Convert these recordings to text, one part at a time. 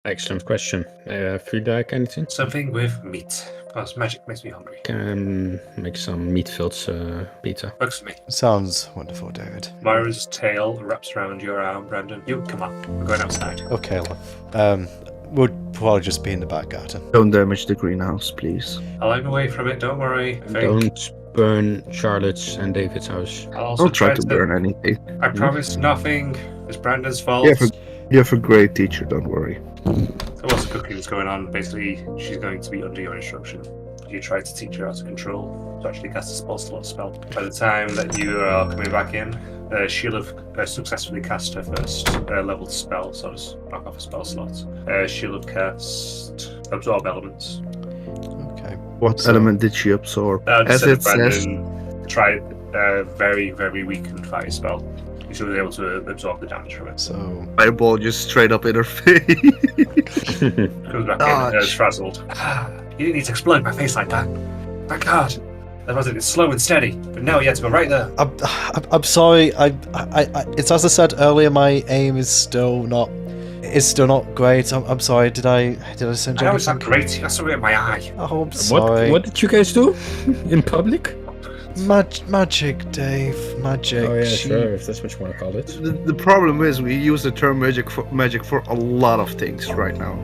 Excellent question. Food like anything? Something with meat. Plus, magic makes me hungry. Can make some meat-filled pizza. Works for me. Sounds wonderful, David. Myra's tail wraps around your arm, Brandon. You, come on. We're going outside. Okay, love. We'll probably just be in the back garden. Don't damage the greenhouse, please. I'll aim away from it, don't worry. Don't burn Charlotte's and David's house. I'll also Don't try to burn anything. I promise nothing. It's Brandon's fault. You have a great teacher, don't worry. So what's the cooking that's going on? Basically, she's going to be under your instruction. You try to teach her how to control, to actually cast a spell slot spell. By the time that you are coming back in, she'll have successfully cast her first leveled spell, so just knock off a spell slot. She'll have cast Absorb Elements. Okay. What element did she absorb? As it says. Try very, very weakened fire spell. She was able to absorb the damage from it. So Fireball just straight up in her face. Comes back in, frazzled. You didn't need to explode my face like that. My God. That wasn't. It's slow and steady. But no, you had to go right there. I'm sorry. It's as I said earlier. My aim is still not. It's still not great. I'm sorry. Did I send you? I know it's not great. You got something in my eye. Oh, I'm sorry. What did you guys do in public? Magic, Dave. Magic. Oh yeah, sure. If that's what you want to call it. The problem is we use the term magic for a lot of things right now.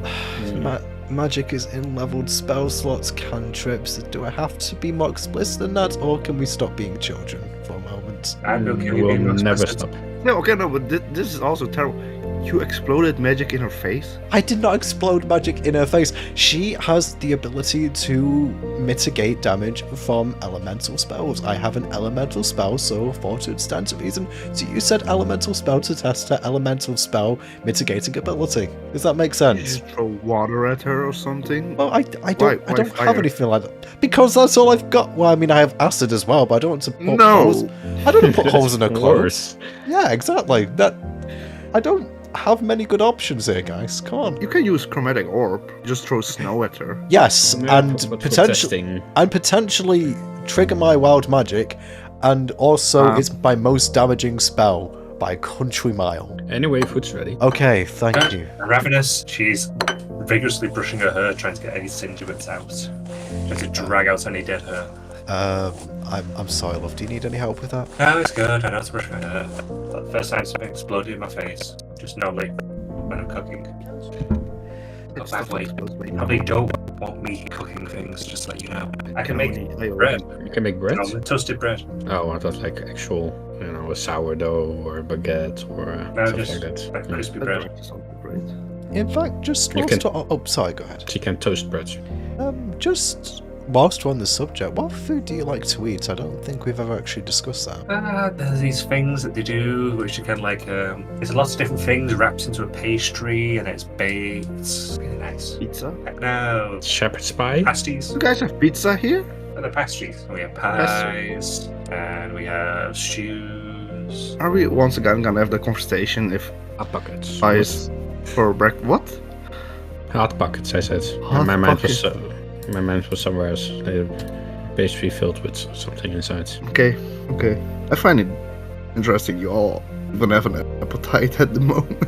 Magic is in leveled spell slots, cantrips. Do I have to be more explicit than that, or can we stop being children for a moment? I'm okay with We'll being never explicit. stop. No, okay, no, but this is also terrible. You exploded magic in her face? I did not explode magic in her face. She has the ability to mitigate damage from elemental spells. I have an elemental spell, so thought it would stand to reason to use said elemental spell to test her elemental spell mitigating ability. Does that make You sense? just throw water at her or something? Well, I don't have fire? anything like that. Because that's all I've got. Well, I mean, I have acid as well, but I don't want to put holes. No! I don't want to put holes in her Of clothes. course. Yeah, exactly. I don't have many good options here, guys. Come on. You can use chromatic orb. Just throw snow at her. Yes, Yeah, and but for potentially testing. trigger my wild magic, and also it's my most damaging spell by a country mile. Anyway, food's ready. Okay, thank you. Ravenous, she's vigorously brushing her hair, trying to get any singe bits out. Trying to drag out any dead hair. I'm sorry, love. Do you need any help with that? No, it's good. I know how to brush my hair. But the first time something exploded in my face. Just normally when I'm cooking. Not that way. Probably don't want me cooking things, just to let you know. I can make bread. You can make bread? Toasted bread. Oh, I thought like actual, a sourdough or a baguette or No, stuff just like that. like crispy bread. In fact, just You whilst can- sorry, go ahead. She can toast bread. Just whilst we're on the subject, what food do you like to eat? I don't think we've ever actually discussed that. There's these things that they do, which you can there's lots of different things wrapped into a pastry and it's baked. It's really nice. Pizza? No, Shepherd's pie? pasties. You guys have pizza here? The pastries. We have pies and we have stews. Are we once again gonna have the conversation if Hot pockets. pie is for breakfast? What? Hot pockets, I said. Hot my mind pockets. my mind was somewhere else. A pastry filled with something inside. Okay. I find it interesting you all don't have an appetite at the moment.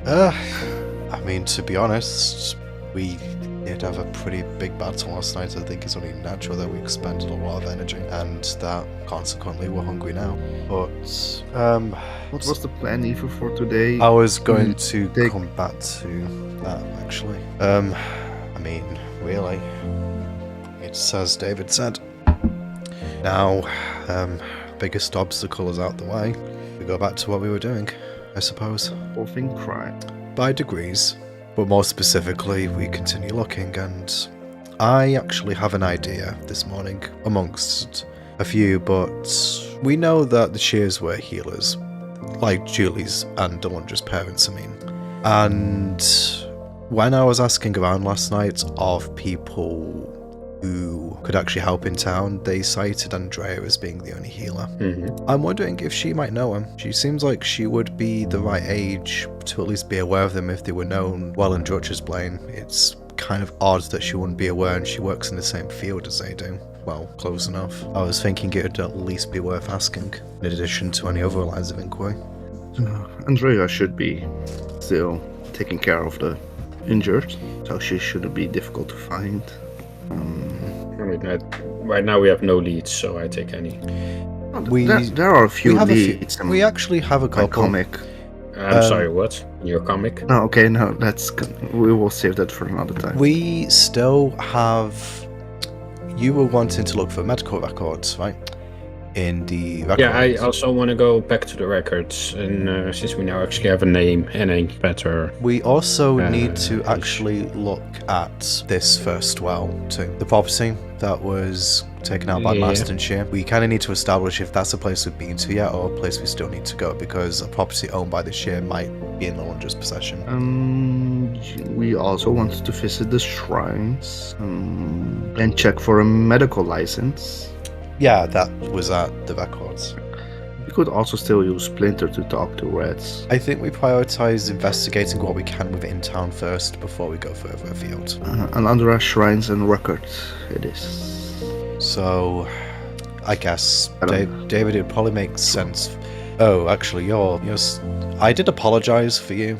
I mean, to be honest, we did have a pretty big battle last night. I think it's only natural that we expended a lot of energy, and that consequently we're hungry now. But What was the plan even for today? I was going to take- come back to that actually. I mean, really, it's as David said. Now, biggest obstacle is out the way. We go back to what we were doing, I suppose. Whole thing crime. By degrees, but more specifically, we continue looking, and I actually have an idea this morning, amongst a few, but we know that the Shears were healers, like Julie's and Delandra's parents, I mean. And when I was asking around last night of people who could actually help in town, they cited Andrea as being the only healer. I'm wondering if she might know him. She seems like she would be the right age to at least be aware of them if they were known well in Drutch's Blaine. It's kind of odd that she wouldn't be aware, and she works in the same field as they do. Well, close enough. I was thinking it would at least be worth asking, in addition to any other lines of inquiry. Andrea should be still taking care of the injured, so she shouldn't be difficult to find. I mean, right now we have no leads, so I take any. There are a few we have leads. we actually have a my couple. comic. I'm sorry, what? Your comic? No, okay, no, we will save that for another time. We still have. You were wanting to look for medical records, right? In the records. Yeah, I also want to go back to the records, and since we now actually have a name and a better. We also need to Ish. actually look at this first well too. The property that was taken out by Yeah. Marston Shear. We kind of need to establish if that's a place we've been to yet or a place we still need to go, because a property owned by the Shear might be in the Launder's possession. We also wanted to visit the shrines and check for a medical license. Yeah, that was at the records. We could also still use Splinter to talk to Reds. I think we prioritize investigating what we can within town first before we go further afield. And under our shrines and records, it is. So, I guess I don't- David, it probably makes sense. Oh, actually, you're. I did apologize for you,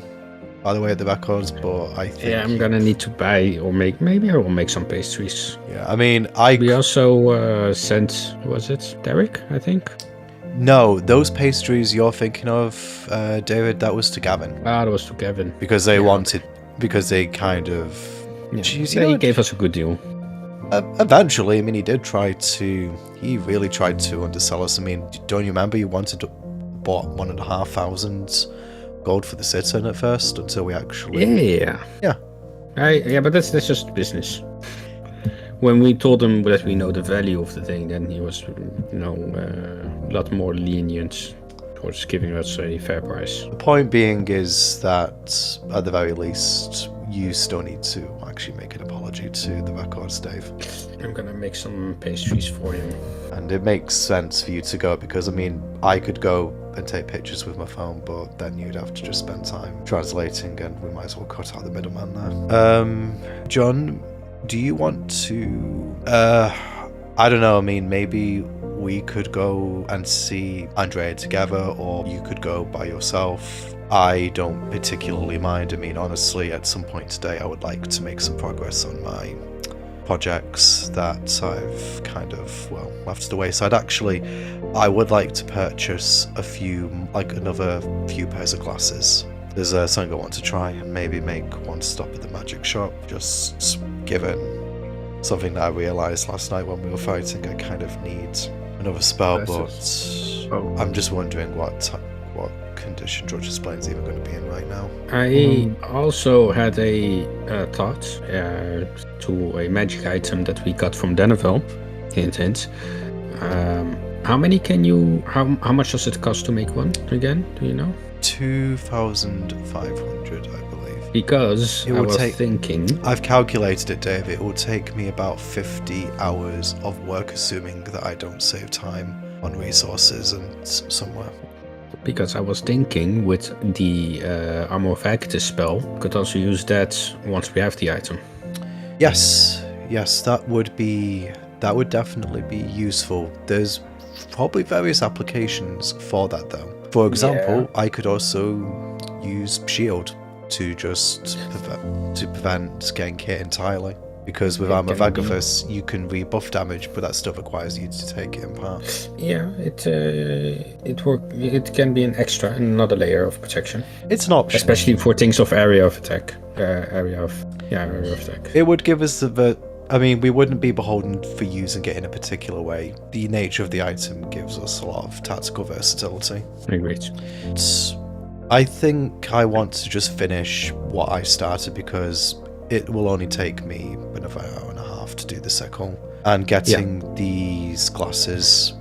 by the way, at the records, but I think. Yeah, I'm gonna need to buy or maybe I will make some pastries. Yeah, I mean, We also sent, was it Derek? I think. No, those pastries you're thinking of, David, that was to Gavin. Ah, that was to Kevin. Because they Yeah. wanted. Because they kind of. Yeah. Jeez, you Yeah, know, he gave us a good deal. eventually, I mean, he did try to. He really tried to undersell us. I mean, don't you remember you wanted to bought 1,500 gold for the sit-in at first until we actually. Yeah. Yeah. Yeah, but that's just business. When we told him that we know the value of the thing, then he was, a lot more lenient towards giving us a fair price. The point being is that, at the very least, you still need to actually make an apology to the records, Dave. I'm gonna make some pastries for him. And it makes sense for you to go because, I mean, I could go and take pictures with my phone, but then you'd have to just spend time translating, and we might as well cut out the middleman there. John, do you want to... I don't know, I mean, maybe we could go and see Andrea together, or you could go by yourself. I don't particularly mind. I mean, honestly, at some point today, I would like to make some progress on my projects that I've kind of, left to the wayside. Actually, I would like to purchase another few pairs of glasses. There's something I want to try and maybe make one stop at the magic shop, just given something that I realised last night when we were fighting. I kind of need another spell, but I'm just wondering what condition George's Plane's even going to be in right now. I also had a thought to a magic item that we got from Deneville. Hint, hint. How many can you... How much does it cost to make one again? Do you know? 2,500, I believe. Because It I will was take- thinking... I've calculated it, Dave. It will take me about 50 hours of work, assuming that I don't save time on resources and somewhere. Because I was thinking with the Armor of Actus spell, could also use that once we have the item. Yes, that would definitely be useful. There's probably various applications for that, though. For example, I could also use Shield to just prevent getting hit entirely. Because with Armor of can be. Agathis, you can rebuff damage, but that still requires you to take it in part. Yeah, it can be an extra, another layer of protection, It's an option. especially for things of area of attack. Area of attack. It would give us we wouldn't be beholden for using it in a particular way. The nature of the item gives us a lot of tactical versatility. Agreed. I think I want to just finish what I started because it will only take me another hour and a half to do the second. And getting these glasses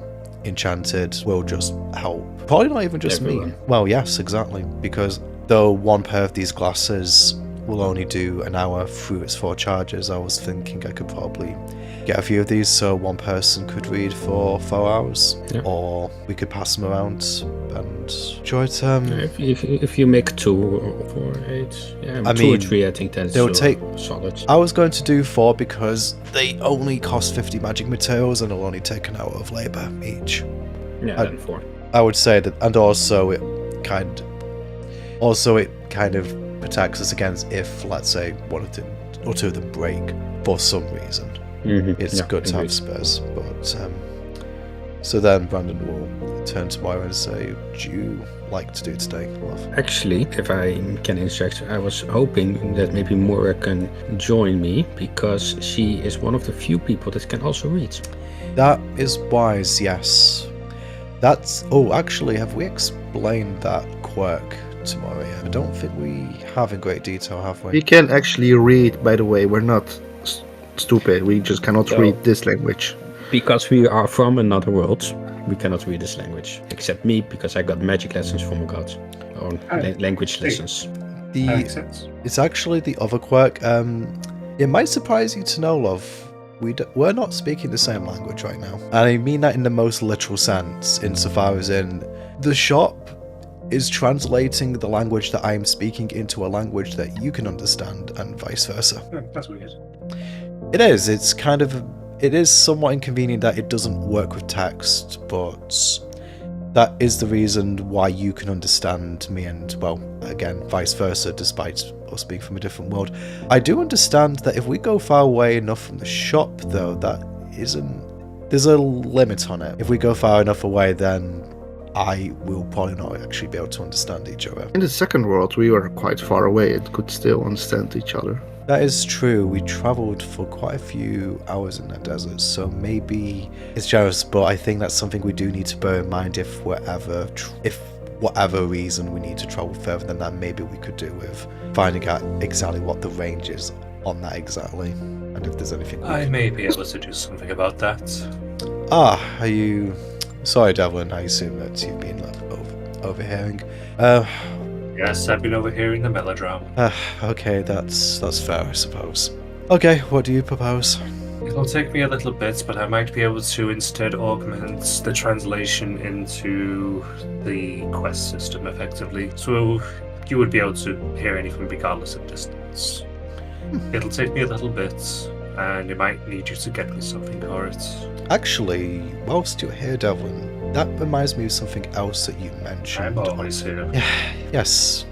enchanted will just help. Probably not even just Everyone. me. Well, yes, exactly. Because though one pair of these glasses will only do an hour through its 4 charges, I was thinking I could probably get a few of these so one person could read for 4 hours. Yeah. Or we could pass them around and enjoy it. If you make 2 or 4, 8, yeah, I 2 mean, or 3, I think that's they'll take- solid. I was going to do 4 because they only cost 50 magic materials and it'll only take an hour of labour each. Yeah, then 4. I would say that, and also it kind of protects us against if, let's say, one of them or two of them break for some reason. It's good to have spares. But so then Brandon will turn to Moira and say, "Would you like to do today, love?" Actually, if I can interject, I was hoping that maybe Moira can join me because she is one of the few people that can also read. That is wise, yes. That's... Oh, actually, have we explained that quirk to Moira? I don't think we have in great detail, have we? We can actually read, by the way. We're not stupid. We just cannot read this language. Because we are from another world, we cannot read this language. Except me, because I got magic lessons from a god. Or language lessons. That makes sense. It's actually the other quirk. It might surprise you to know, love. We're not speaking the same language right now. And I mean that in the most literal sense, insofar as in the shop is translating the language that I'm speaking into a language that you can understand, and vice versa. That's weird. It is. It's kind of... It is somewhat inconvenient that it doesn't work with text, but that is the reason why you can understand me and, well, again, vice versa, despite us being from a different world. I do understand that if we go far away enough from the shop, though, that isn't... There's a limit on it. If we go far enough away, then I will probably not actually be able to understand each other. In the second world, we were quite far away and could still understand each other. That is true. We travelled for quite a few hours in the desert, so maybe it's generous, but I think that's something we do need to bear in mind if whatever reason we need to travel further than that, maybe we could do with finding out exactly what the range is on that exactly, and if there's anything I may be able to do something about that. Are you... Sorry, Devlin, I assume that you've been overhearing. Yes, I've been overhearing the melodrama. Okay, that's fair, I suppose. Okay, what do you propose? It'll take me a little bit, but I might be able to instead augment the translation into the quest system effectively. So you would be able to hear anything regardless of distance. It'll take me a little bit, and I might need you to get me something for it. Actually, whilst you're here, Devlin, that reminds me of something else that you mentioned. I'm always here. Yes,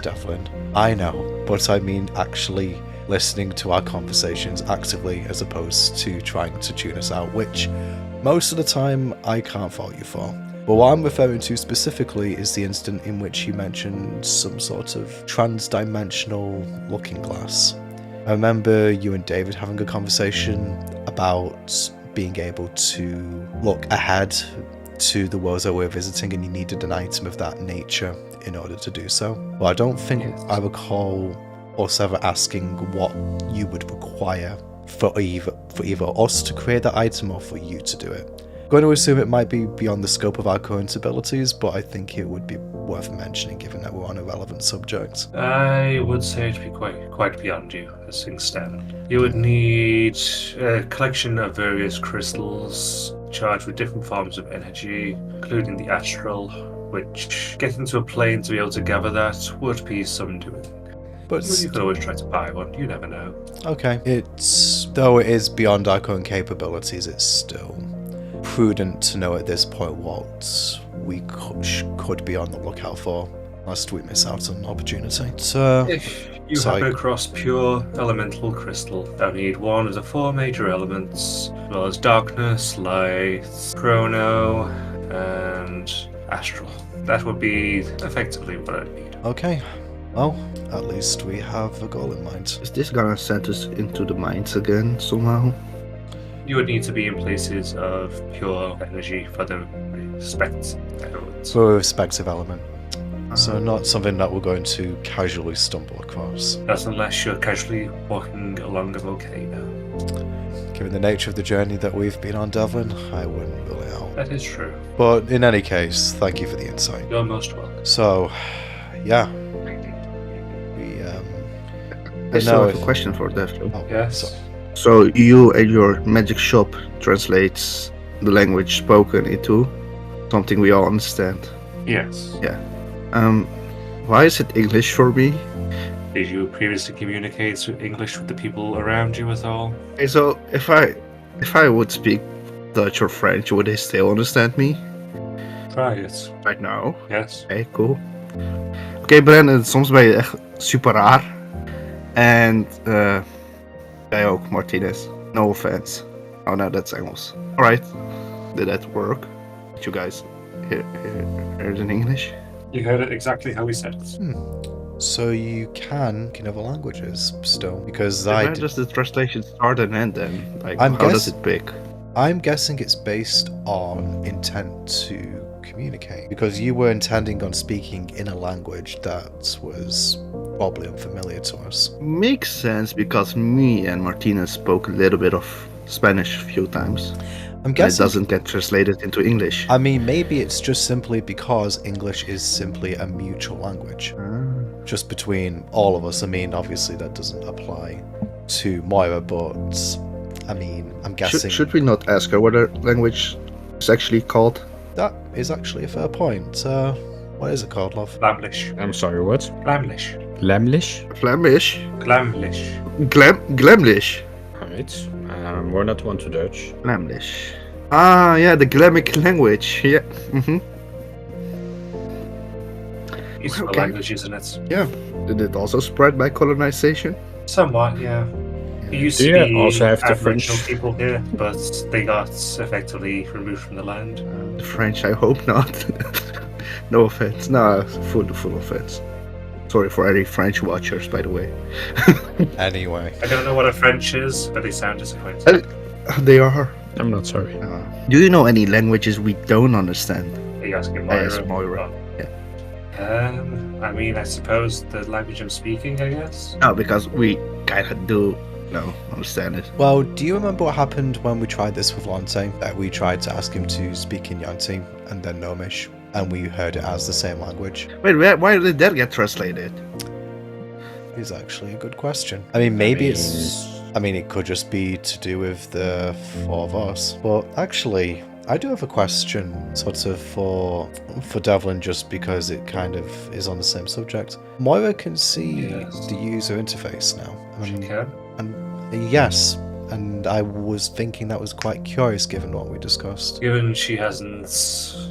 Devlin. I know, but I mean actually listening to our conversations actively as opposed to trying to tune us out, which most of the time I can't fault you for. But what I'm referring to specifically is the instant in which you mentioned some sort of trans-dimensional looking glass. I remember you and David having a conversation about being able to look ahead to the worlds that we're visiting, and you needed an item of that nature in order to do so. Well, I don't think I recall us ever asking what you would require for either us to create that item or for you to do it. I'm going to assume it might be beyond the scope of our current abilities, but I think it would be worth mentioning given that we're on a relevant subject. I would say it'd be quite beyond you as things stand. You would need a collection of various crystals charged with different forms of energy, including the astral, which getting to a plane to be able to gather that would be some doing. But you could always try to buy one, you never know. Okay. Though it is beyond our current capabilities, it's still prudent to know at this point what we could be on the lookout for, lest we miss out on an opportunity. So, if you happen across pure elemental crystal, they'll need one of the four major elements, as well as darkness, light, chrono, and astral. That would be effectively what I'd need. Okay. Well, at least we have a goal in mind. Is this gonna send us into the mines again somehow? You would need to be in places of pure energy for the respective elements. For a respective element. So not something that we're going to casually stumble across. That's unless you're casually walking along a volcano. Given the nature of the journey that we've been on, Devlin, I wouldn't rule it out. That is true. But in any case, thank you for the insight. You're most welcome. So, yeah. I still have a question for Devlin. Oh, yes. So you and your magic shop translates the language spoken into something we all understand. Yes. Yeah. Why is it English for me? Did you previously communicate English with the people around you at all? Okay, so if I would speak Dutch or French, would they still understand me? Try it. Right now? Yes. Okay, cool. Oké, Brandon, soms ben je echt super raar. En jij ook, Martinez. No offense. Oh no, that's Engels. Alright. Did that work? Did you guys hear it in English? You heard it exactly how he said it. So you can in other languages still, because Where does the translation start and end then? Like, I'm how does it pick? I'm guessing it's based on intent to communicate, because you were intending on speaking in a language that was probably unfamiliar to us. Makes sense, because me and Martinez spoke a little bit of Spanish a few times. I'm It guessing. doesn't get translated into English. I mean, maybe it's just simply because English is simply a mutual language, just between all of us. I mean, obviously that doesn't apply to Moira, but I mean, I'm guessing Should we not ask her what her language is actually called? that is actually a fair point. What is it called, love? Glamlish. I'm sorry, what? Glamlish. Lamlish? Flemish? Glamlish. Glamlish? Alright. We're not one to Dutch. Glamlish. Ah, yeah, the Glamic language. Yeah. Useful Okay. language, isn't it? Yeah. Did it also spread by colonization? Somewhat, yeah. It used to Yeah, be also have the Aboriginal French. people here, but they got effectively removed from the land. The French, I hope not. No offense. No, full offense. Sorry for any French watchers, by the way. Anyway, I don't know what a French is, but they sound disappointed. They are. I'm not sorry. Do you know any languages we don't understand? Are you asking Yes, Moira? Moira. I mean, I suppose the language I'm speaking, I guess. No, because we kinda do understand it. well, do you remember what happened when we tried this with Lante? That we tried to ask him to speak in Yanti and then Gnomish, and we heard it as the same language? Wait, why did that get translated? Is actually a good question. I mean, maybe it could just be to do with the four of us. But actually, I do have a question, sort of for Devlin, just because it kind of is on the same subject. Moira can see Yes. the user interface now. She can. Yes, and I was thinking that was quite curious given what we discussed. Given she hasn't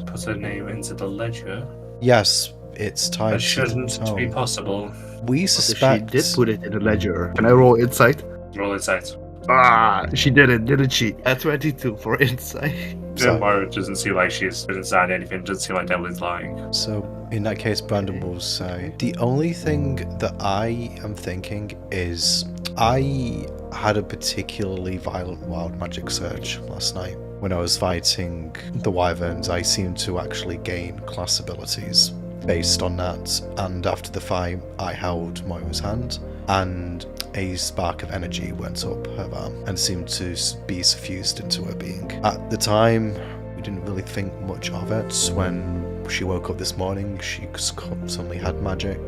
put her name into the ledger, Yes, it's tied that to shouldn't the be tome. possible. We She suspect. did put it in the ledger. Can I roll insight? Roll insight. Ah, she did it, didn't she? At 22 for insight. Yeah, Moira doesn't seem like she's been inside anything, doesn't seem like Devlin's lying. So, in that case, Brandon will say, the only thing that I am thinking is I had a particularly violent wild magic surge last night. When I was fighting the wyverns, I seemed to actually gain class abilities based on that, and after the fight, I held Moira's hand, and a spark of energy went up her arm and seemed to be suffused into her being. At the time, we didn't really think much of it. When she woke up this morning, she suddenly had magic.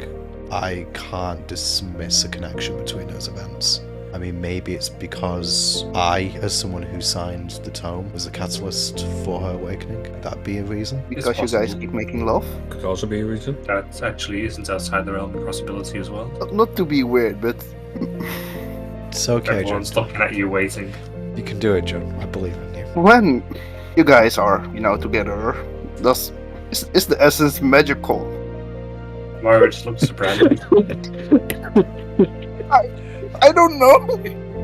I can't dismiss a connection between those events. I mean, maybe it's because I, as someone who signed the tome, was the catalyst for her awakening. Could that be a reason? Because you guys possible. keep making love? Could also be a reason. That actually isn't outside the realm of possibility as well. Not to be weird, but It's okay, John. Everyone's looking at you waiting. You can do it, John. I believe in you. when you guys are, together, is the essence magical? Moira just looks at Brandon. I don't know.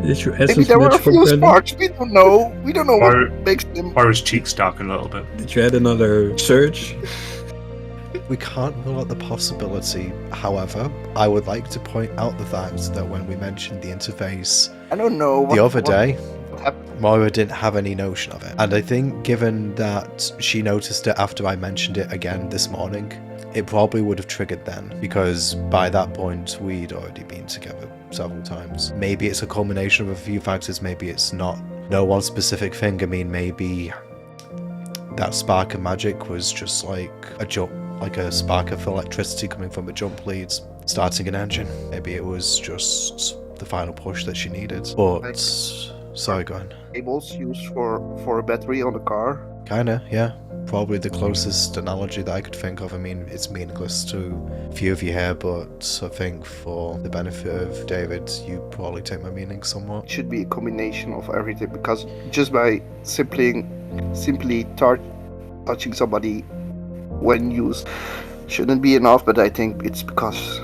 Is your Maybe essence there were a match for few Brendan? sparks. We don't know. We don't know Moira, what makes them. Moira's cheeks darken a little bit. Did you add another surge? We can't rule out the possibility. However, I would like to point out the fact that when we mentioned the interface I don't know. the other day, happened? Moira didn't have any notion of it. And I think given that she noticed it after I mentioned it again this morning, it probably would have triggered then, because by that point we'd already been together several times. Maybe it's a culmination of a few factors, maybe it's not. No one specific thing. I mean, maybe that spark of magic was just like a jump, like a spark of electricity coming from a jump lead, starting an engine. Maybe it was just the final push that she needed. But sorry, go on. Cables used for a battery on the car. Kinda, yeah. Probably the closest analogy that I could think of. I mean, it's meaningless to a few of you here, but I think for the benefit of David, you probably take my meaning somewhat. It should be a combination of everything, because just by simply touching somebody when used shouldn't be enough, but I think it's because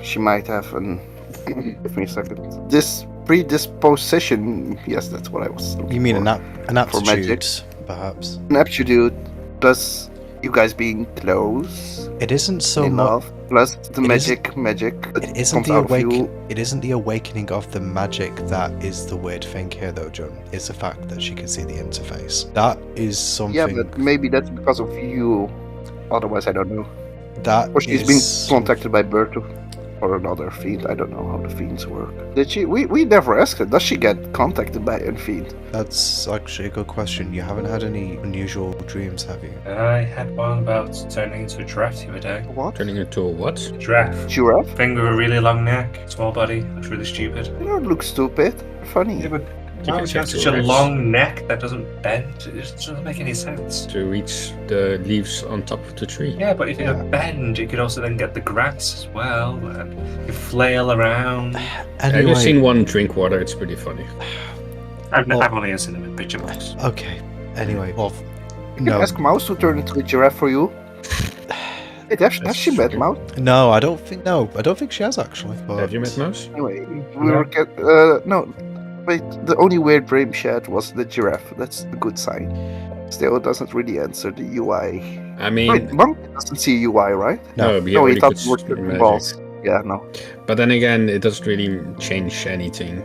she might have an. Give me a second. This predisposition. Yes, that's what I was. You mean for. an aptitude, magic. perhaps? An aptitude. Does you guys being close It isn't so much. enough? Plus the It magic. That It isn't comes the out of you. It isn't the awakening of the magic that is the weird thing here, though, John. It's the fact that she can see the interface. That is something. Yeah, but maybe that's because of you. Otherwise, I don't know. that Or she's is been contacted by Berto or another fiend. I don't know how the fiends work. Did she? We never asked her. Does she get contacted by a fiend? That's actually a good question. You haven't had any unusual dreams, have you? I had one about turning into a giraffe the other day. What? Turning into a what? Giraffe. Giraffe? Thing with a really long neck, small body, looks really stupid. You don't look stupid. Funny. Yeah, but You why can would you have check such a your long neck that doesn't bend? It just doesn't make any sense. To reach the leaves on top of the tree. Yeah, but if you don't bend, you could also then get the grass as well, and you flail around. Have you seen one drink water? It's pretty funny. I've Well- only seen them in picture books. Okay. Anyway, well, You can no, ask Mouse to turn into a giraffe for you. Hey, has she met true. Mouse? no, I don't think she has actually. But Have you met Mouse? Anyway, we were no. Wait, the only weird dream she had was the giraffe. That's a good sign. Still, it doesn't really answer the UI. I mean, Wait, Monk doesn't see UI, right? no, we No, he already thought could it was stream the magic. balls. Yeah, no. But then again, it doesn't really change anything.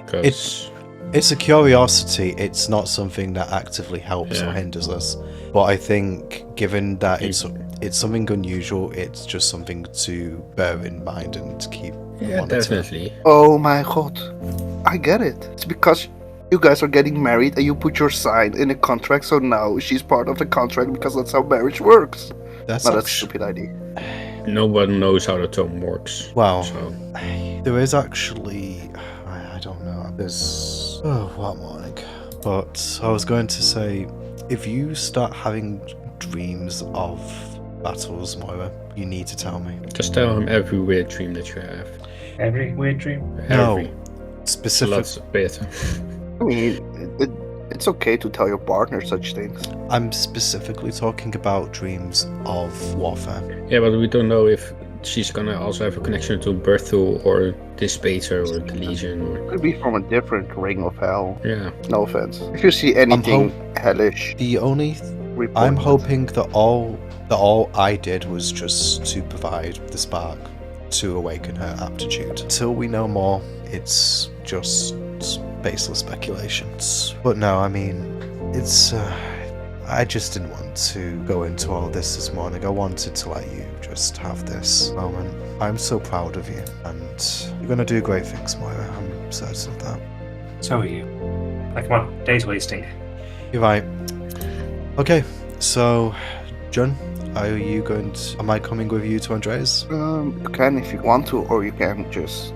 Because It's a curiosity. It's not something that actively helps or Yeah. hinders us. But I think, given that it's something unusual, it's just something to bear in mind and to keep. yeah, monitor. definitely. Oh my god. I get it. It's because you guys are getting married and you put your sign in a contract, so now she's part of the contract because that's how marriage works. That's But that's a actu- stupid idea. No one knows how the tome works. Wow. So There is actually, I don't know. There's what morning? But I was going to say, if you start having dreams of battles, Moira, you need to tell me. just tell him every weird dream that you have. Every weird dream. No, Every. specific. Lots better. I mean, it's okay to tell your partner such things. I'm specifically talking about dreams of warfare. Yeah, but we don't know if she's gonna also have a connection to Berthel or Dispater or the Legion. Or... Could be from a different ring of hell. Yeah. No offense. If you see anything hellish, The only report I'm it. hoping that all I did was just to provide the spark to awaken her aptitude. Until we know more, it's just baseless speculations. But no, I mean, it's I just didn't want to go into all this morning. I wanted to let you just have this moment. I'm so proud of you, and you're gonna do great things, Moira. I'm certain of that. So are you. Like, come on, days wasting. You're right. Okay, so John, am I coming with you to Andreas? You can if you want to, or you can just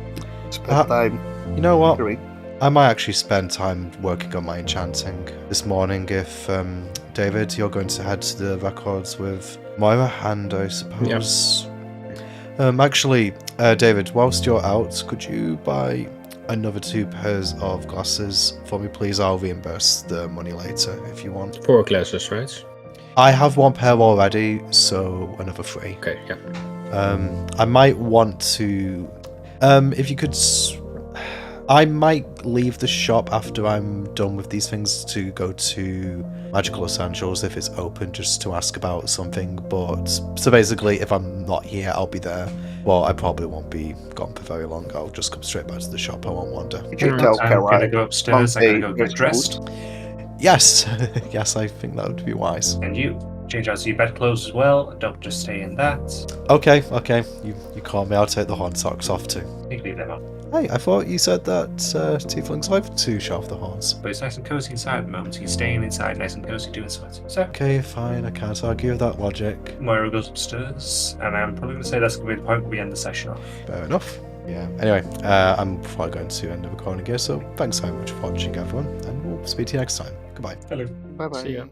spend time You know what? doing. I might actually spend time working on my enchanting this morning if, David, you're going to head to the records with Moira, and I suppose... Actually, David, whilst you're out, could you buy another 2 pairs of glasses for me, please? I'll reimburse the money later if you want. 4 classes, right? I have 1 pair already, so another 3. Okay, yeah. I might want to... if you could... I might leave the shop after I'm done with these things to go to Magical Essentials if it's open, just to ask about something. But so basically, if I'm not here, I'll be there. Well, I probably won't be gone for very long. I'll just come straight back to the shop. I won't wander. You should Alright, tell I'm gonna Kara. go upstairs, I'm gonna go Monday, get dressed. Yes, yes, I think that would be wise. And you, change out to your bedclothes as well. Don't just stay in that. Okay. You call me. I'll take the horn socks off too. You can leave them on. Hey, I thought you said that tieflings like to show off the horns. But it's nice and cozy inside at the moment. He's staying inside, nice and cozy, doing something. So, Okay, fine. I can't argue with that logic. Moira goes upstairs, and I'm probably going to say that's going to be the point where we end the session off. Fair enough. Yeah. Anyway, I'm probably going to end the recording here. So thanks so much for watching, everyone, and we'll speak to you next time. Goodbye. Hello. Bye bye. See ya.